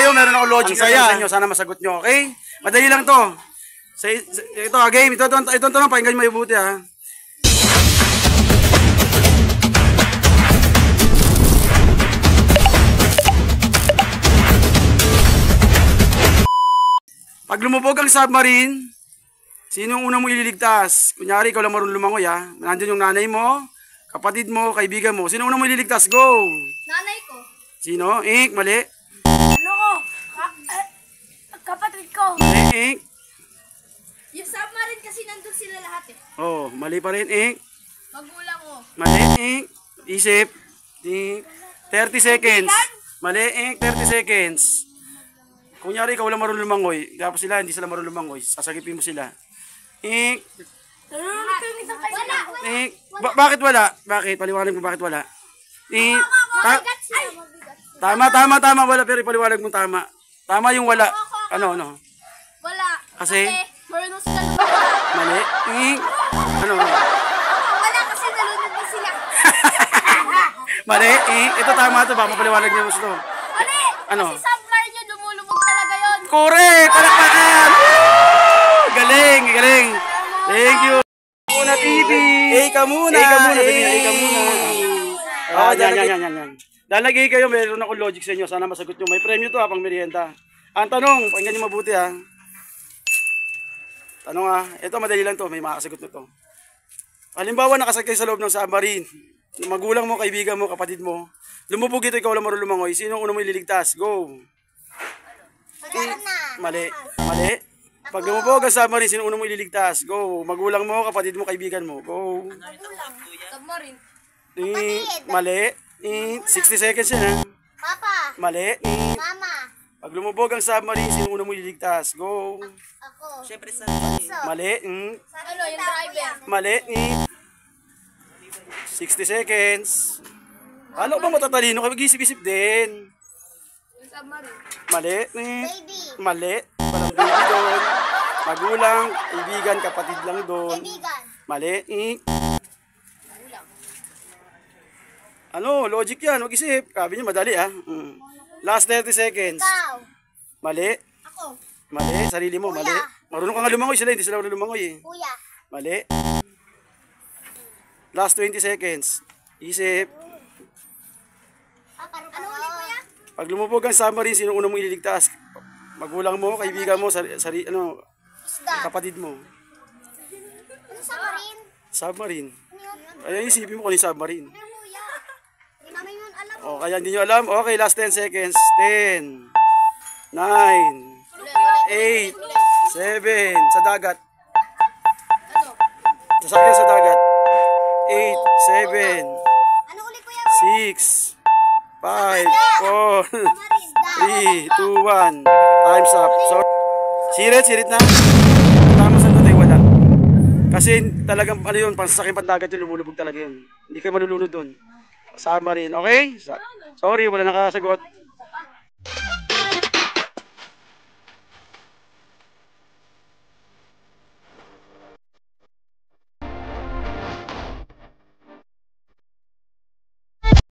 kayo, meron ako logic sa inyo. Sana masagot nyo, okay? Madali lang to. Ito, game. Ito lang, pakinggan mo mabuti, ha. Pag lumubog ang submarine, sino ang unang mo ililigtas? Kunyari, ikaw lang marunong lumangoy, ha. Nandun yung nanay mo, kapatid mo, kaibigan mo. Sino ang unang mo ililigtas? Go! Nanay ko. Sino? Ik, mali. Ano ko? Kapatid ko. Mali, Ik. Yung submarine kasi nandun sila lahat eh. Oh, mali pa rin, Ik. Magulang ko. Mali, Ik. Isip. Ik. 30 seconds. Mali, Ik. 30 seconds. Kunyari, ikaw lang marunong lumangoy. Tapos sila, hindi sila marunong lumangoy. Sasagipin mo sila. Ik. Wala. Ik. Bakit wala? Bakit? Paliwanag mo bakit wala? Ik. Tama. Wala, pero ipaliwanag mo tama. Tama yung wala. Ano? Wala. Kasi? Marunong sila lumangoy. Mali. Ik. Ano? Wala kasi nalunod na sila. Mali. Ik. Ito tama ito. Baka mapaliwanag niyo mo ito. Mali. Ano? Kasi submarine yun, lumulubog talaga yun. Correct! Palakpakan! Galing! Thank you! Muna TV! Ika muna! Ika muna! Oh, yan. Lalagay kayo, meron akong logic sa inyo. Sana masagot nyo. May premyo to ha, pang merienda. Ang tanong, pakinggan nyo mabuti ha. Tanong ha, ito madali lang to, may makakasagot na to. Halimbawa, nakasakay sa loob ng submarine. Magulang mo, kaibigan mo, kapatid mo. Lumubog ito, ikaw lang marunong lumangoy. Sino ang unang mo ililigtas? Go! Mali. Pag lumubog ang submarine, sino unang mo ililigtas? Go. Magulang mo, kapatid mo, kaibigan mo. Go. Submarine. Mali. 60 seconds yan ha. Papa. Mali. Mama. Pag lumubog ang submarine, sino unang mo ililigtas? Go. Ako. Siyempre sa Mali. Ano, yung driver. Mali. 60 seconds. Ano ba matatalino? Mag-isip-isip din. Yung submarine. Mali. Baby. Mali. Parang baby doon. Magulang, kaibigan, kapatid lang doon. Kaibigan. Mali. Ano, logic yan. Mag-isip. Sabi niyo, madali ha. Last 30 seconds. Ikaw. Mali. Ako. Mali. Sarili mo, mali. Marunong ka nga lumangoy sila. Hindi sila marunong lumangoy eh. Kuya. Mali. Last 20 seconds. Isip. Ano ulit kuya? Pag lumubog ang submarine, sino unang mong ililigtas? Magulang mo, kaibigan mo, Isda. kapatid mo. Ano submarine? Submarine. Ay, isipin mo kung yung submarine. Ano kuya? Hindi namin yun alam. O, kaya hindi nyo alam. Okay, last 10 seconds. 10, 9, 8, 7, sa dagat. Ano? Sasakyan sa dagat. 8, 7, Ano ulit kuya? 6, 5, 4, 3, 2, 1. Time's up. So, sirit na. Tama sa tutay, wala. Kasi talagang, ano yun, pansasakyan pandagat yun, lumulubog talaga yun. Hindi kayo malulunod doon. Submarine, okay? Sorry, wala nakasagot.